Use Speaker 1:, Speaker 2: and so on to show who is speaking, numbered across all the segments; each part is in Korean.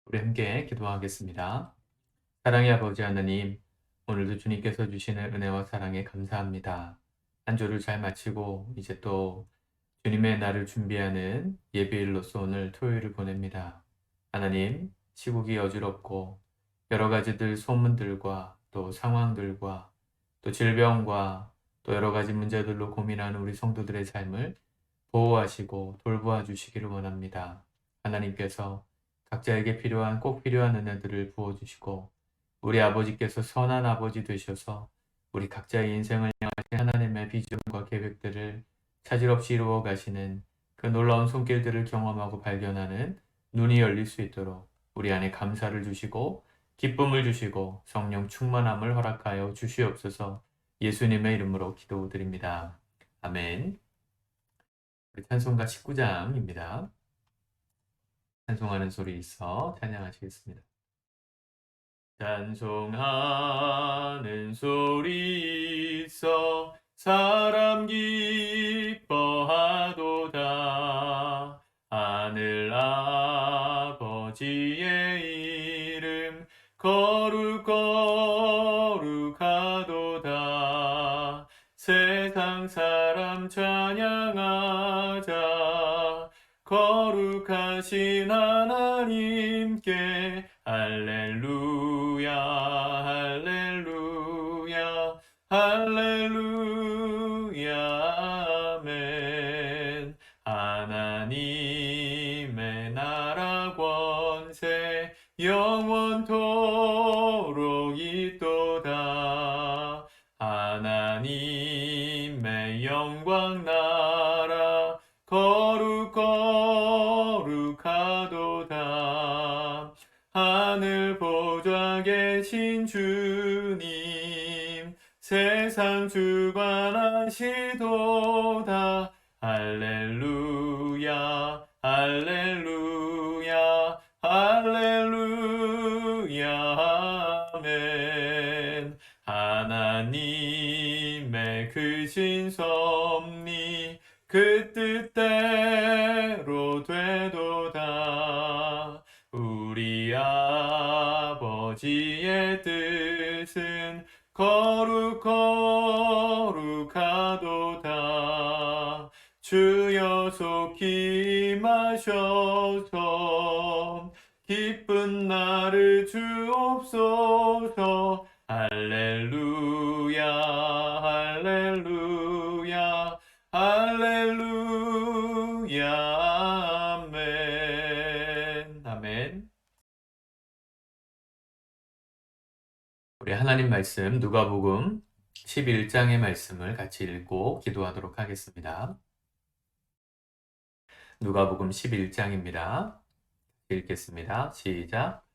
Speaker 1: 우리 함께 기도하겠습니다. 사랑의 아버지 하나님, 오늘도 주님께서 주시는 은혜와 사랑에 감사합니다. 한 주를 잘 마치고 이제 또 주님의 날을 준비하는 예배일로서 오늘 토요일을 보냅니다. 하나님, 시국이 어지럽고 여러 가지들 소문들과 또 상황들과 또 질병과 또 여러 가지 문제들로 고민하는 우리 성도들의 삶을 보호하시고 돌보아 주시기를 원합니다. 하나님께서 각자에게 꼭 필요한 은혜들을 부어주시고 우리 아버지께서 선한 아버지 되셔서 우리 각자의 인생을 향하신 하나님의 비전과 계획들을 차질 없이 이루어 가시는 그 놀라운 손길들을 경험하고 발견하는 눈이 열릴 수 있도록 우리 안에 감사를 주시고 기쁨을 주시고 성령 충만함을 허락하여 주시옵소서. 예수님의 이름으로 기도드립니다. 아멘. 우리 찬송가 19장입니다. 찬송하는 소리 있어 찬양하시겠습니다. 찬송하는 소리 있어 사람 기뻐하도다. 하늘 아버지의 이름 거룩하도다. 세상 사람 찬양하자. 거룩하신 하나님께 할렐루야 할렐루야 할렐루야 아멘. 하나님의 나라 권세 영원토록 있도다. 하나님의 영광 나라 거룩하도다. 하늘 보좌 계신 주님 세상 주관하시도다. 할렐루야 할렐루야 할렐루야 아멘. 하나님의 크신 섭리 그 뜻대로 되도다. 우리 아버지의 뜻은 거룩하도다. 주여 속히 임하셔서 기쁜 날을 주옵소서. 할렐루야 할렐루야 할렐루야 아멘. 아멘. 우리 하나님 말씀 누가복음 11장의 말씀을 같이 읽고 기도하도록 하겠습니다. 누가복음 11장입니다. 읽겠습니다. 시작.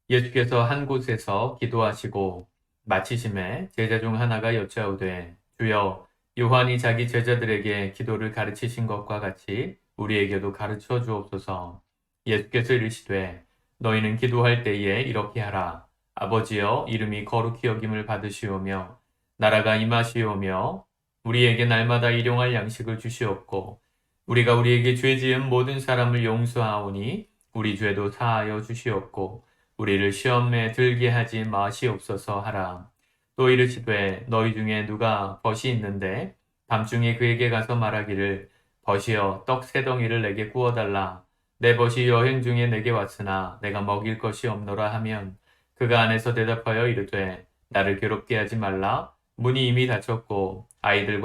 Speaker 1: 예수께서 한 곳에서 기도하시고 마치심에 제자 중 하나가 여짜오되 주여 요한이 자기 제자들에게 기도를 가르치신 것과 같이 우리에게도 가르쳐 주옵소서. 예수께서 이르시되 너희는 기도할 때에 이렇게 하라. 아버지여 이름이 거룩히 여김을 받으시오며 나라가 임하시오며 우리에게 날마다 일용할 양식을 주시옵고 우리가 우리에게 죄 지은 모든 사람을 용서하오니 우리 죄도 사하여 주시옵고 우리를 시험에 들게 하지 마시옵소서 하라. 또 이르시되 너희 중에 누가 벗이 있는데 밤중에 그에게 가서 말하기를 벗이여 떡 세 덩이를 내게 구워달라. 내 벗이 여행 중에 내게 왔으나 내가 먹일 것이 없노라 하면 그가 안에서 대답하여 이르되 나를 괴롭게 하지 말라. 문이 이미 닫혔고 아이들이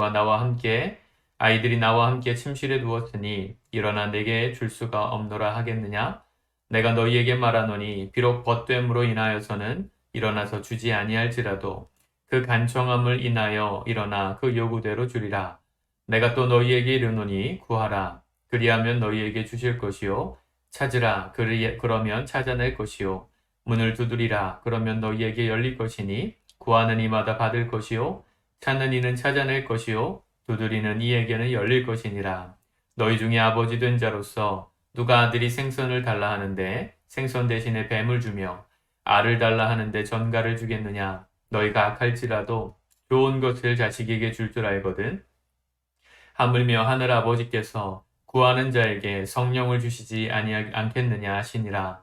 Speaker 1: 나와 함께 침실에 누웠으니 일어나 내게 줄 수가 없노라 하겠느냐? 내가 너희에게 말하노니 비록 벗됨으로 인하여서는 일어나서 주지 아니할지라도 그 간청함을 인하여 일어나 그 요구대로 주리라. 내가 또 너희에게 이르노니 구하라. 그리하면 너희에게 주실 것이요. 찾으라. 그러면 찾아낼 것이요. 문을 두드리라. 그러면 너희에게 열릴 것이니 구하는 이마다 받을 것이요. 찾는 이는 찾아낼 것이요. 두드리는 이에게는 열릴 것이니라. 너희 중에 아버지 된 자로서 누가 아들이 생선을 달라 하는데 생선 대신에 뱀을 주며 알을 달라 하는데 전갈을 주겠느냐? 너희가 악할지라도 좋은 것을 자식에게 줄 줄 알거든. 하물며 하늘 아버지께서 구하는 자에게 성령을 주시지 않겠느냐 하시니라.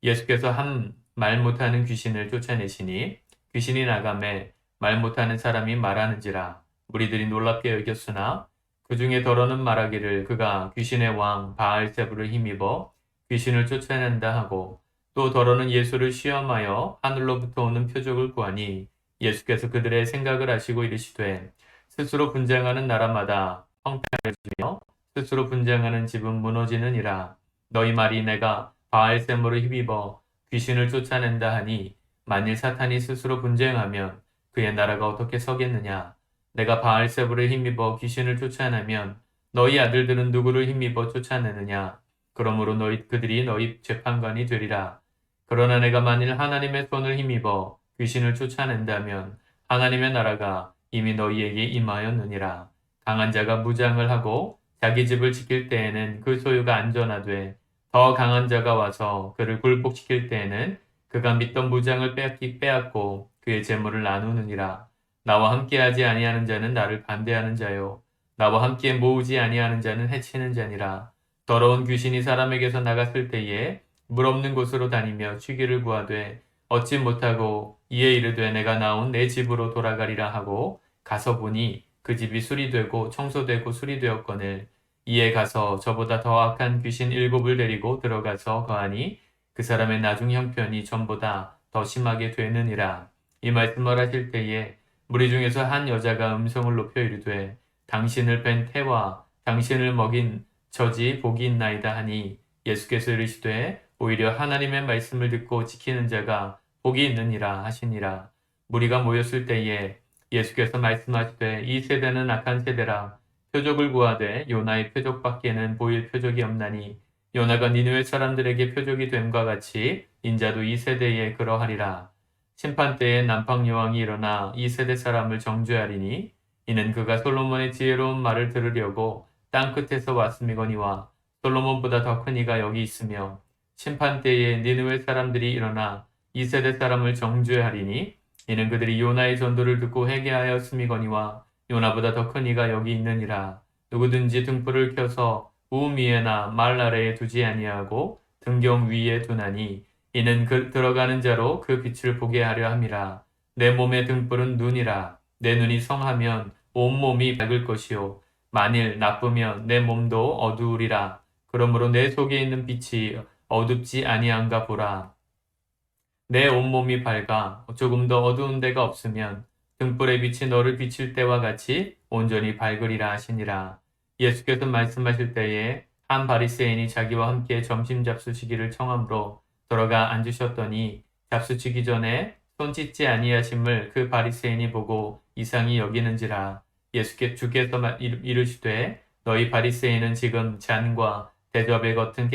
Speaker 1: 예수께서 한 말 못하는 귀신을 쫓아내시니 귀신이 나가매 말 못하는 사람이 말하는지라 무리들이 놀랍게 여겼으나 그 중에 더러는 말하기를 그가 귀신의 왕 바알세부를 힘입어 귀신을 쫓아낸다 하고 또 더러는 예수를 시험하여 하늘로부터 오는 표적을 구하니 예수께서 그들의 생각을 아시고 이르시되 스스로 분쟁하는 나라마다 성패하며 스스로 분쟁하는 집은 무너지느니라. 너희 말이 내가 바알세모를 힘입어 귀신을 쫓아낸다 하니 만일 사탄이 스스로 분쟁하면 그의 나라가 어떻게 서겠느냐. 내가 바알세부를 힘입어 귀신을 쫓아내면 너희 아들들은 누구를 힘입어 쫓아내느냐. 그러므로 그들이 너희 재판관이 되리라. 그러나 내가 만일 하나님의 손을 힘입어 귀신을 쫓아낸다면 하나님의 나라가 이미 너희에게 임하였느니라. 강한 자가 무장을 하고 자기 집을 지킬 때에는 그 소유가 안전하되 더 강한 자가 와서 그를 굴복시킬 때에는 그가 믿던 무장을 빼앗고 그의 재물을 나누느니라. 나와 함께하지 아니하는 자는 나를 반대하는 자요 나와 함께 모으지 아니하는 자는 해치는 자니라. 더러운 귀신이 사람에게서 나갔을 때에 물 없는 곳으로 다니며 쉬기를 구하되 얻지 못하고 이에 이르되 내가 나온 내 집으로 돌아가리라 하고 가서 보니 그 집이 수리되고 청소되고 수리되었거늘 이에 가서 저보다 더 악한 귀신 7을 데리고 들어가서 거하니 그 사람의 나중 형편이 전보다 더 심하게 되느니라. 이 말씀을 하실 때에 무리 중에서 한 여자가 음성을 높여 이르되 당신을 뵌 태와 당신을 먹인 저지 복이 있나이다 하니 예수께서 이르시되 오히려 하나님의 말씀을 듣고 지키는 자가 복이 있느니라 하시니라. 무리가 모였을 때에 예수께서 말씀하시되 이 세대는 악한 세대라. 표적을 구하되 요나의 표적밖에는 보일 표적이 없나니 요나가 니느웨 사람들에게 표적이 됨과 같이 인자도 이 세대에 그러하리라. 심판 때에 남방 여왕이 일어나 이 세대 사람을 정죄하리니 이는 그가 솔로몬의 지혜로운 말을 들으려고 땅 끝에서 왔음이거니와 솔로몬보다 더 큰 이가 여기 있으며 심판 때에 니느웨 사람들이 일어나 이 세대 사람을 정죄하리니 이는 그들이 요나의 전도를 듣고 회개하였음이거니와 요나보다 더 큰 이가 여기 있느니라. 누구든지 등불을 켜서 우음 위에나 말 아래에 두지 아니하고 등경 위에 두나니 이는 들어가는 자로 그 빛을 보게 하려 함이라. 내 몸의 등불은 눈이라. 내 눈이 성하면 온몸이 밝을 것이요 만일 나쁘면 내 몸도 어두우리라. 그러므로 내 속에 있는 빛이 어둡지 아니한가 보라. 내 온몸이 밝아 조금 더 어두운 데가 없으면 등불의 빛이 너를 비칠 때와 같이 온전히 밝으리라 하시니라. 예수께서 말씀하실 때에 한 바리새인이 자기와 함께 점심 잡수시기를 청함으로 들어가 앉으셨더니 잡수치기 전에 손 씻지 아니하심을 그 바리새인이 보고 이상히 여기는지라. 주께서 이르시되 너희 바리새인은 지금 잔과 대접의 겉은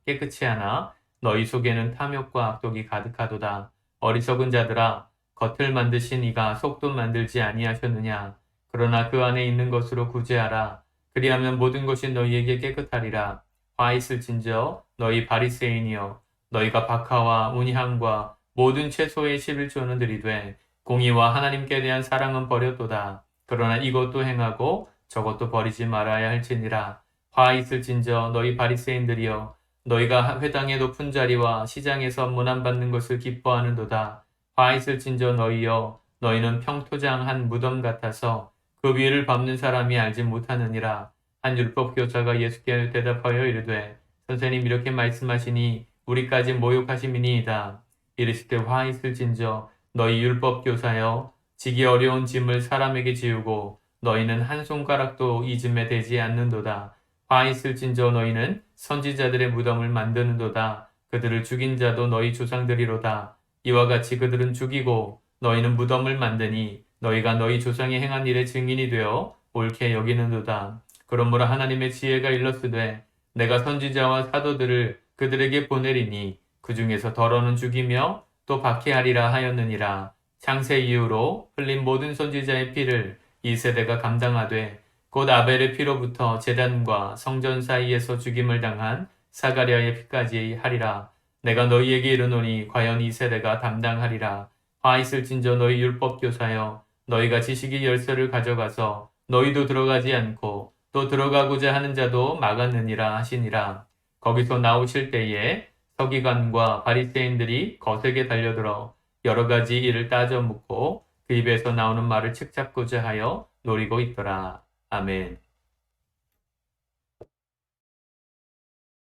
Speaker 1: 깨끗이 하나 너희 속에는 탐욕과 악독이 가득하도다. 어리석은 자들아 겉을 만드신 이가 속도 만들지 아니하셨느냐. 그러나 그 안에 있는 것으로 구제하라. 그리하면 모든 것이 너희에게 깨끗하리라. 화 있을진저 너희 바리새인이여 너희가 박하와 운향과 모든 채소의 11조는 들이되 공의와 하나님께 대한 사랑은 버렸도다. 그러나 이것도 행하고 저것도 버리지 말아야 할지니라. 화 있을진저 너희 바리새인들이여 너희가 회당의 높은 자리와 시장에서 문안받는 것을 기뻐하는도다. 화 있을진저 너희여 너희는 평토장 한 무덤 같아서 그 위를 밟는 사람이 알지 못하느니라. 한 율법교사가 예수께 대답하여 이르되 선생님 이렇게 말씀하시니 우리까지 모욕하심이니이다. 이르시되 화 있을진저 너희 율법교사여 지기 어려운 짐을 사람에게 지우고 너희는 한 손가락도 이 짐에 대지 않는도다. 화 있을진저 너희는 선지자들의 무덤을 만드는도다. 그들을 죽인 자도 너희 조상들이로다. 이와 같이 그들은 죽이고 너희는 무덤을 만드니 너희가 너희 조상이 행한 일의 증인이 되어 옳게 여기는도다. 그러므로 하나님의 지혜가 일렀으되 내가 선지자와 사도들을 그들에게 보내리니 그 중에서 더러는 죽이며 또 박해하리라 하였느니라. 창세 이후로 흘린 모든 선지자의 피를 이 세대가 감당하되 곧 아벨의 피로부터 제단과 성전 사이에서 죽임을 당한 사가랴의 피까지 하리라. 내가 너희에게 이르노니 과연 이 세대가 담당하리라. 화 있을진저 너희 율법교사여 너희가 지식의 열쇠를 가져가서 너희도 들어가지 않고 또 들어가고자 하는 자도 막았느니라 하시니라. 거기서 나오실 때에 서기관과 바리새인들이 거세게 달려들어 여러 가지 일을 따져 묻고 그 입에서 나오는 말을 책잡고자 하여 노리고 있더라. 아멘.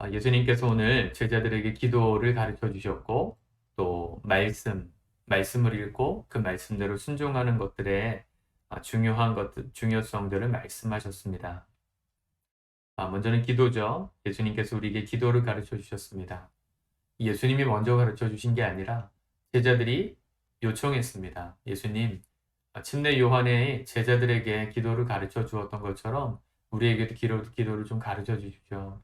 Speaker 1: 예수님께서 오늘 제자들에게 기도를 가르쳐 주셨고 또 말씀을 읽고 그 말씀대로 순종하는 것들의 중요한 것들, 중요성들을 말씀하셨습니다. 먼저는 기도죠. 예수님께서 우리에게 기도를 가르쳐 주셨습니다. 예수님이 먼저 가르쳐 주신 게 아니라 제자들이 요청했습니다. 예수님, 침례 요한의 제자들에게 기도를 가르쳐 주었던 것처럼 우리에게도 기도를 좀 가르쳐 주십시오.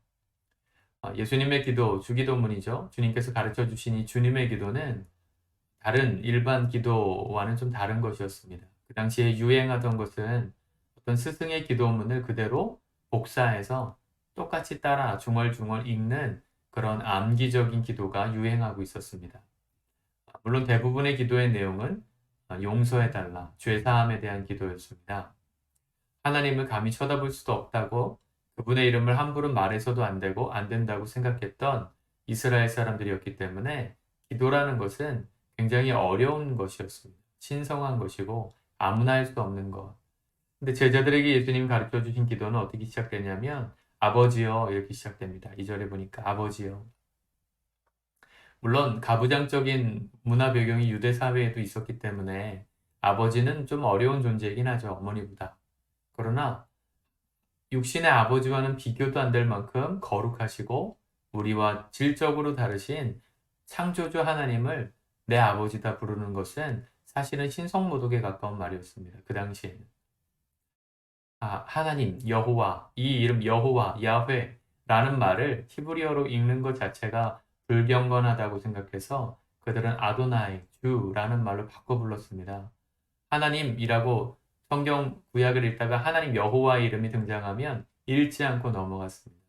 Speaker 1: 예수님의 기도, 주기도문이죠. 주님께서 가르쳐 주신 이 주님의 기도는 다른 일반 기도와는 좀 다른 것이었습니다. 그 당시에 유행하던 것은 어떤 스승의 기도문을 그대로 복사해서 똑같이 따라 중얼중얼 읽는 그런 암기적인 기도가 유행하고 있었습니다. 물론 대부분의 기도의 내용은 용서해달라, 죄사함에 대한 기도였습니다. 하나님을 감히 쳐다볼 수도 없다고 그분의 이름을 함부로 말해서도 안 되고 안 된다고 생각했던 이스라엘 사람들이었기 때문에 기도라는 것은 굉장히 어려운 것이었습니다. 신성한 것이고 아무나 할 수 없는 것. 근데 제자들에게 예수님이 가르쳐 주신 기도는 어떻게 시작되냐면 아버지여 이렇게 시작됩니다. 2절에 보니까 아버지여. 물론 가부장적인 문화 배경이 유대 사회에도 있었기 때문에 아버지는 좀 어려운 존재이긴 하죠. 어머니보다. 그러나 육신의 아버지와는 비교도 안 될 만큼 거룩하시고 우리와 질적으로 다르신 창조주 하나님을 내 아버지다 부르는 것은 사실은 신성모독에 가까운 말이었습니다. 그 당시에는. 하나님, 여호와, 이 이름 여호와, 야훼라는 말을 히브리어로 읽는 것 자체가 불경건하다고 생각해서 그들은 아도나이, 주라는 말로 바꿔 불렀습니다. 하나님이라고 성경 구약을 읽다가 하나님 여호와의 이름이 등장하면 읽지 않고 넘어갔습니다.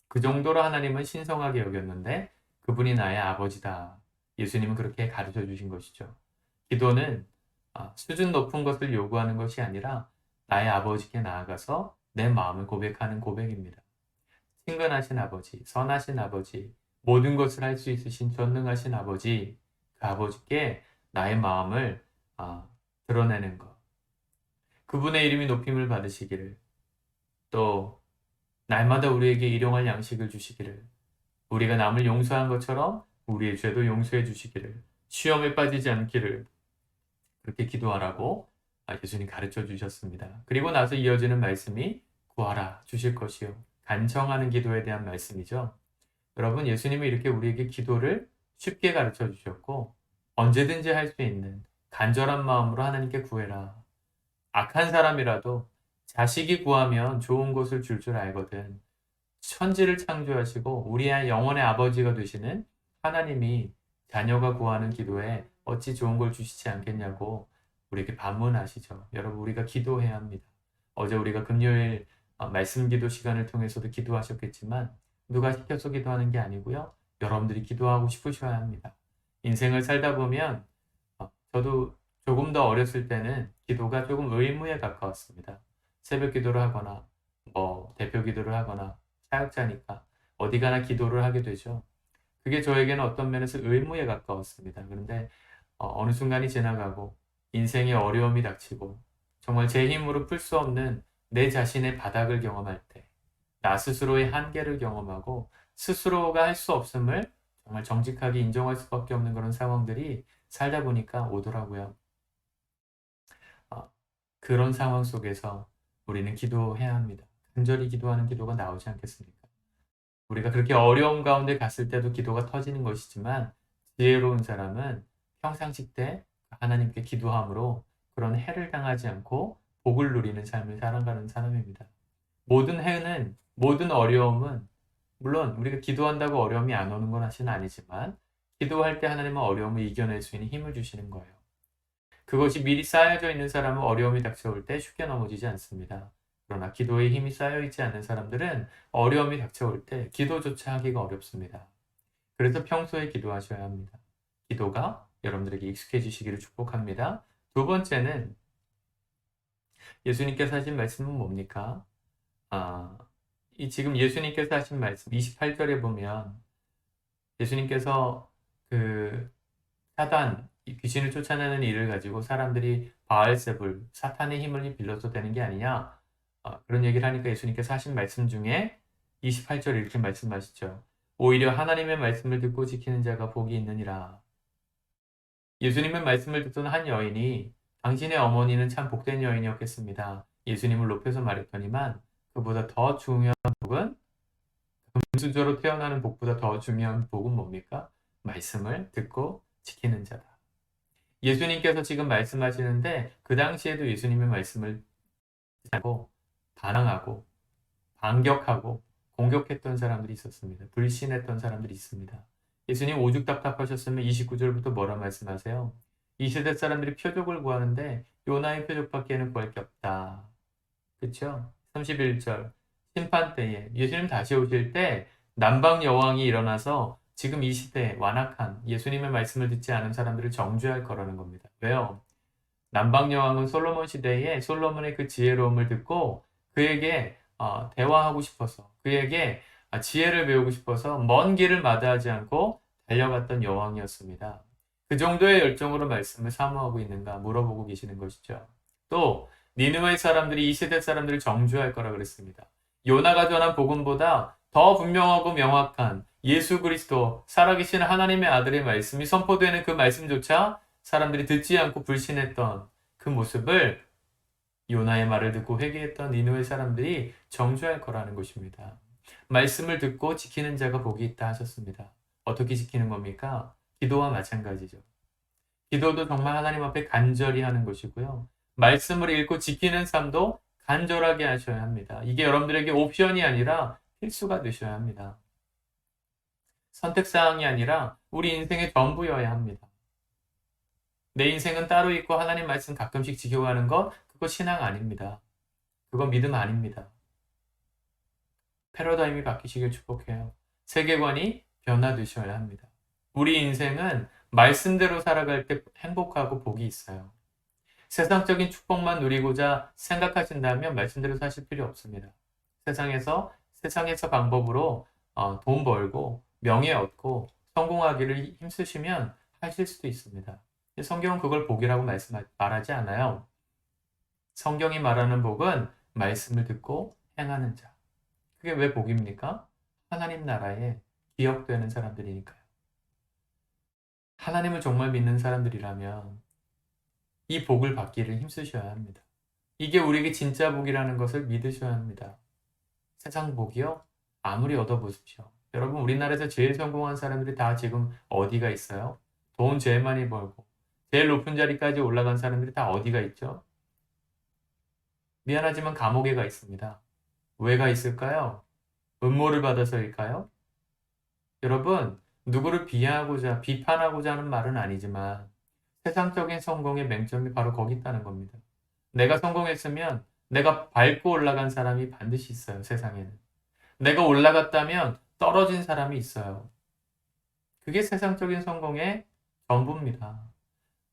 Speaker 1: 그 정도로 하나님은 신성하게 여겼는데 그분이 나의 아버지다. 예수님은 그렇게 가르쳐 주신 것이죠. 기도는 수준 높은 것을 요구하는 것이 아니라 나의 아버지께 나아가서 내 마음을 고백하는 고백입니다. 친근하신 아버지, 선하신 아버지, 모든 것을 할 수 있으신 전능하신 아버지, 그 아버지께 나의 마음을 드러내는 것. 그분의 이름이 높임을 받으시기를, 또 날마다 우리에게 일용할 양식을 주시기를, 우리가 남을 용서한 것처럼 우리의 죄도 용서해 주시기를, 시험에 빠지지 않기를 그렇게 기도하라고 예수님 가르쳐 주셨습니다. 그리고 나서 이어지는 말씀이 구하라 주실 것이요. 간청하는 기도에 대한 말씀이죠. 여러분, 예수님이 이렇게 우리에게 기도를 쉽게 가르쳐 주셨고 언제든지 할 수 있는 간절한 마음으로 하나님께 구해라. 악한 사람이라도 자식이 구하면 좋은 것을 줄 줄 알거든. 천지를 창조하시고 우리의 영혼의 아버지가 되시는 하나님이 자녀가 구하는 기도에 어찌 좋은 걸 주시지 않겠냐고 우리에게 반문하시죠. 여러분, 우리가 기도해야 합니다. 어제 우리가 금요일 말씀 기도 시간을 통해서도 기도하셨겠지만 누가 시켜서 기도하는 게 아니고요. 여러분들이 기도하고 싶으셔야 합니다. 인생을 살다 보면 저도 조금 더 어렸을 때는 기도가 조금 의무에 가까웠습니다. 새벽 기도를 하거나 대표 기도를 하거나 사역자니까 어디 가나 기도를 하게 되죠. 그게 저에게는 어떤 면에서 의무에 가까웠습니다. 그런데 어느 순간이 지나가고 인생의 어려움이 닥치고 정말 제 힘으로 풀 수 없는 내 자신의 바닥을 경험할 때 나 스스로의 한계를 경험하고 스스로가 할 수 없음을 정말 정직하게 인정할 수밖에 없는 그런 상황들이 살다 보니까 오더라고요. 그런 상황 속에서 우리는 기도해야 합니다. 간절히 기도하는 기도가 나오지 않겠습니까? 우리가 그렇게 어려움 가운데 갔을 때도 기도가 터지는 것이지만 지혜로운 사람은 평상시 때 하나님께 기도함으로 그런 해를 당하지 않고 복을 누리는 삶을 살아가는 사람입니다. 모든 어려움은 물론 우리가 기도한다고 어려움이 안 오는 것은 아니지만 기도할 때 하나님은 어려움을 이겨낼 수 있는 힘을 주시는 거예요. 그것이 미리 쌓여져 있는 사람은 어려움이 닥쳐올 때 쉽게 넘어지지 않습니다. 그러나 기도에 힘이 쌓여있지 않은 사람들은 어려움이 닥쳐올 때 기도조차 하기가 어렵습니다. 그래서 평소에 기도하셔야 합니다. 기도가 여러분들에게 익숙해지시기를 축복합니다. 두 번째는 예수님께서 하신 말씀은 뭡니까? 지금 예수님께서 하신 말씀 28절에 보면 예수님께서 그 사단, 이 귀신을 쫓아내는 일을 가지고 사람들이 바알세불, 사탄의 힘을 빌려서 되는 게 아니냐? 그런 얘기를 하니까 예수님께서 하신 말씀 중에 28절 이렇게 말씀하시죠. 오히려 하나님의 말씀을 듣고 지키는 자가 복이 있느니라. 예수님의 말씀을 듣던 한 여인이 당신의 어머니는 참 복된 여인이었겠습니다. 예수님을 높여서 말했더니만 그보다 더 중요한 복은 금수저로 태어나는 복보다 더 중요한 복은 뭡니까? 말씀을 듣고 지키는 자다. 예수님께서 지금 말씀하시는데 그 당시에도 예수님의 말씀을 듣고 반항하고 반격하고 공격했던 사람들이 있었습니다. 불신했던 사람들이 있습니다. 예수님 오죽 답답하셨으면 29절부터 뭐라 말씀하세요? 이 시대 사람들이 표적을 구하는데 요나의 표적밖에는 구할 게 없다. 그렇죠? 31절 심판 때에 예수님 다시 오실 때 남방 여왕이 일어나서 지금 이 시대에 완악한 예수님의 말씀을 듣지 않은 사람들을 정죄할 거라는 겁니다. 왜요? 남방 여왕은 솔로몬 시대에 솔로몬의 그 지혜로움을 듣고 그에게 대화하고 싶어서 그에게 지혜를 배우고 싶어서 먼 길을 마다하지 않고 달려갔던 여왕이었습니다. 그 정도의 열정으로 말씀을 사모하고 있는가 물어보고 계시는 것이죠. 또 니느웨 사람들이 이 시대 사람들을 정죄할 거라 그랬습니다. 요나가 전한 복음보다 더 분명하고 명확한 예수 그리스도 살아계신 하나님의 아들의 말씀이 선포되는 그 말씀조차 사람들이 듣지 않고 불신했던 그 모습을 요나의 말을 듣고 회개했던 니느웨 사람들이 정죄할 거라는 것입니다. 말씀을 듣고 지키는 자가 복이 있다 하셨습니다. 어떻게 지키는 겁니까? 기도와 마찬가지죠. 기도도 정말 하나님 앞에 간절히 하는 것이고요. 말씀을 읽고 지키는 삶도 간절하게 하셔야 합니다. 이게 여러분들에게 옵션이 아니라 필수가 되셔야 합니다. 선택사항이 아니라 우리 인생의 전부여야 합니다. 내 인생은 따로 있고 하나님 말씀 가끔씩 지켜가는 것, 그거 신앙 아닙니다. 그건 믿음 아닙니다. 패러다임이 바뀌시길 축복해요. 세계관이 변화되셔야 합니다. 우리 인생은 말씀대로 살아갈 때 행복하고 복이 있어요. 세상적인 축복만 누리고자 생각하신다면 말씀대로 사실 필요 없습니다. 세상에서 방법으로 돈 벌고 명예 얻고 성공하기를 힘쓰시면 하실 수도 있습니다. 성경은 그걸 복이라고 말하지 않아요. 성경이 말하는 복은 말씀을 듣고 행하는 자. 그게 왜 복입니까? 하나님 나라에 기억되는 사람들이니까요. 하나님을 정말 믿는 사람들이라면 이 복을 받기를 힘쓰셔야 합니다. 이게 우리에게 진짜 복이라는 것을 믿으셔야 합니다. 세상 복이요? 아무리 얻어보십시오. 여러분 우리나라에서 제일 성공한 사람들이 다 지금 어디가 있어요? 돈 제일 많이 벌고 제일 높은 자리까지 올라간 사람들이 다 어디가 있죠? 미안하지만 감옥에 가 있습니다. 왜 가 있을까요? 음모를 받아서일까요? 여러분 누구를 비판하고자 하는 말은 아니지만 세상적인 성공의 맹점이 바로 거기 있다는 겁니다. 내가 성공했으면 내가 밟고 올라간 사람이 반드시 있어요. 세상에는. 내가 올라갔다면 떨어진 사람이 있어요. 그게 세상적인 성공의 전부입니다.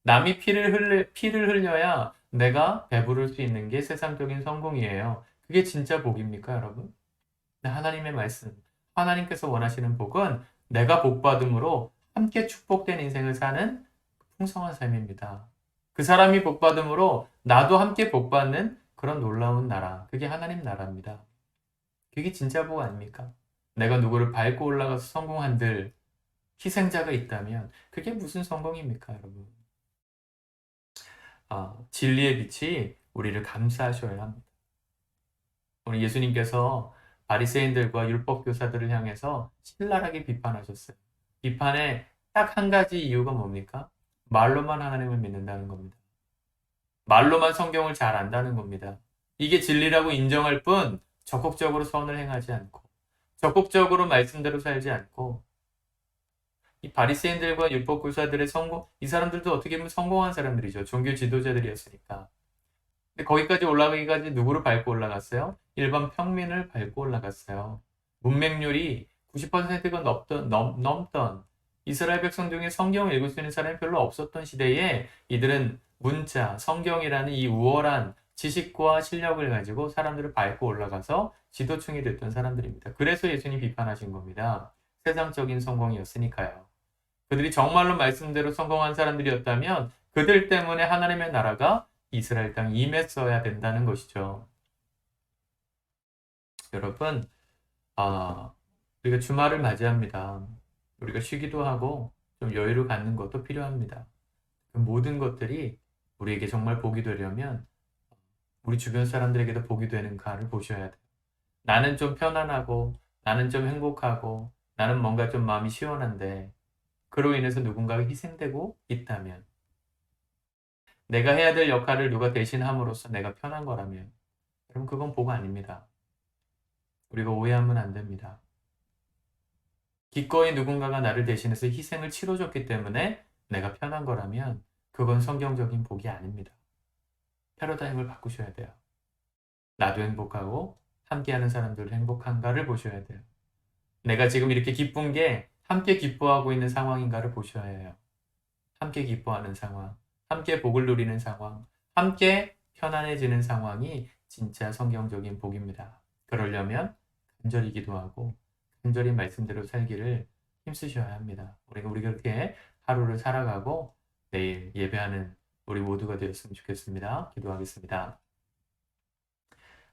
Speaker 1: 남이 피를 흘려야 내가 배부를 수 있는 게 세상적인 성공이에요. 그게 진짜 복입니까, 여러분? 하나님의 말씀, 하나님께서 원하시는 복은 내가 복받음으로 함께 축복된 인생을 사는 풍성한 삶입니다. 그 사람이 복받음으로 나도 함께 복받는 그런 놀라운 나라, 그게 하나님 나라입니다. 그게 진짜 복 아닙니까? 내가 누구를 밟고 올라가서 성공한들 희생자가 있다면 그게 무슨 성공입니까, 여러분? 진리의 빛이 우리를 감싸셔야 합니다. 오늘 예수님께서 바리새인들과 율법 교사들을 향해서 신랄하게 비판하셨어요. 비판의 딱 한 가지 이유가 뭡니까? 말로만 하나님을 믿는다는 겁니다. 말로만 성경을 잘 안다는 겁니다. 이게 진리라고 인정할 뿐 적극적으로 선을 행하지 않고 적극적으로 말씀대로 살지 않고 이 바리새인들과 율법 교사들의 이 사람들도 어떻게 보면 성공한 사람들이죠. 종교 지도자들이었으니까. 근데 거기까지 올라가기까지 누구를 밟고 올라갔어요? 일반 평민을 밟고 올라갔어요. 문맹률이 90%가 넘던 이스라엘 백성 중에 성경을 읽을 수 있는 사람이 별로 없었던 시대에 이들은 문자, 성경이라는 이 우월한 지식과 실력을 가지고 사람들을 밟고 올라가서 지도층이 됐던 사람들입니다. 그래서 예수님 비판하신 겁니다. 세상적인 성공이었으니까요. 그들이 정말로 말씀대로 성공한 사람들이었다면 그들 때문에 하나님의 나라가 이스라엘 땅에 임했어야 된다는 것이죠. 여러분, 우리가 주말을 맞이합니다. 우리가 쉬기도 하고 좀 여유를 갖는 것도 필요합니다. 그 모든 것들이 우리에게 정말 복이 되려면 우리 주변 사람들에게도 복이 되는가를 보셔야 돼요. 나는 좀 편안하고 나는 좀 행복하고 나는 뭔가 좀 마음이 시원한데 그로 인해서 누군가가 희생되고 있다면 내가 해야 될 역할을 누가 대신함으로써 내가 편한 거라면 그럼 그건 복 아닙니다. 우리가 오해하면 안 됩니다. 기꺼이 누군가가 나를 대신해서 희생을 치러줬기 때문에 내가 편한 거라면 그건 성경적인 복이 아닙니다. 패러다임을 바꾸셔야 돼요. 나도 행복하고 함께하는 사람들도 행복한가를 보셔야 돼요. 내가 지금 이렇게 기쁜 게 함께 기뻐하고 있는 상황인가를 보셔야 해요. 함께 기뻐하는 상황, 함께 복을 누리는 상황, 함께 편안해지는 상황이 진짜 성경적인 복입니다. 그러려면 간절히 기도하고 간절히 말씀대로 살기를 힘쓰셔야 합니다. 우리가 그렇게 하루를 살아가고 내일 예배하는 우리 모두가 되었으면 좋겠습니다. 기도하겠습니다.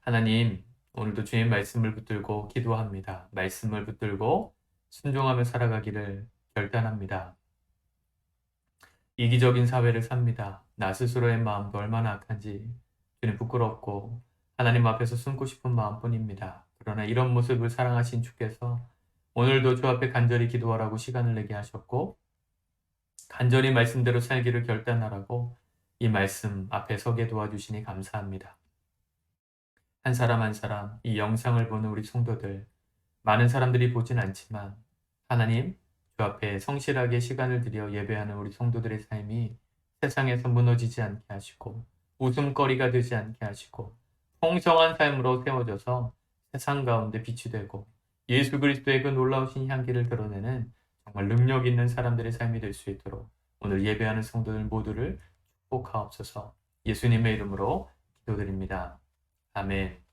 Speaker 1: 하나님, 오늘도 주의 말씀을 붙들고 기도합니다. 말씀을 붙들고 순종하며 살아가기를 결단합니다. 이기적인 사회를 삽니다. 나 스스로의 마음도 얼마나 악한지 주님 부끄럽고 하나님 앞에서 숨고 싶은 마음뿐입니다. 그러나 이런 모습을 사랑하신 주께서 오늘도 주 앞에 간절히 기도하라고 시간을 내게 하셨고 간절히 말씀대로 살기를 결단하라고 이 말씀 앞에 서게 도와주시니 감사합니다. 한 사람 한 사람 이 영상을 보는 우리 성도들 많은 사람들이 보진 않지만 하나님 주 앞에 성실하게 시간을 들여 예배하는 우리 성도들의 삶이 세상에서 무너지지 않게 하시고 웃음거리가 되지 않게 하시고 풍성한 삶으로 세워져서 세상 가운데 빛이 되고 예수 그리스도의 그 놀라우신 향기를 드러내는 정말 능력 있는 사람들의 삶이 될 수 있도록 오늘 예배하는 성도들 모두를 축복하옵소서. 예수님의 이름으로 기도드립니다. 아멘.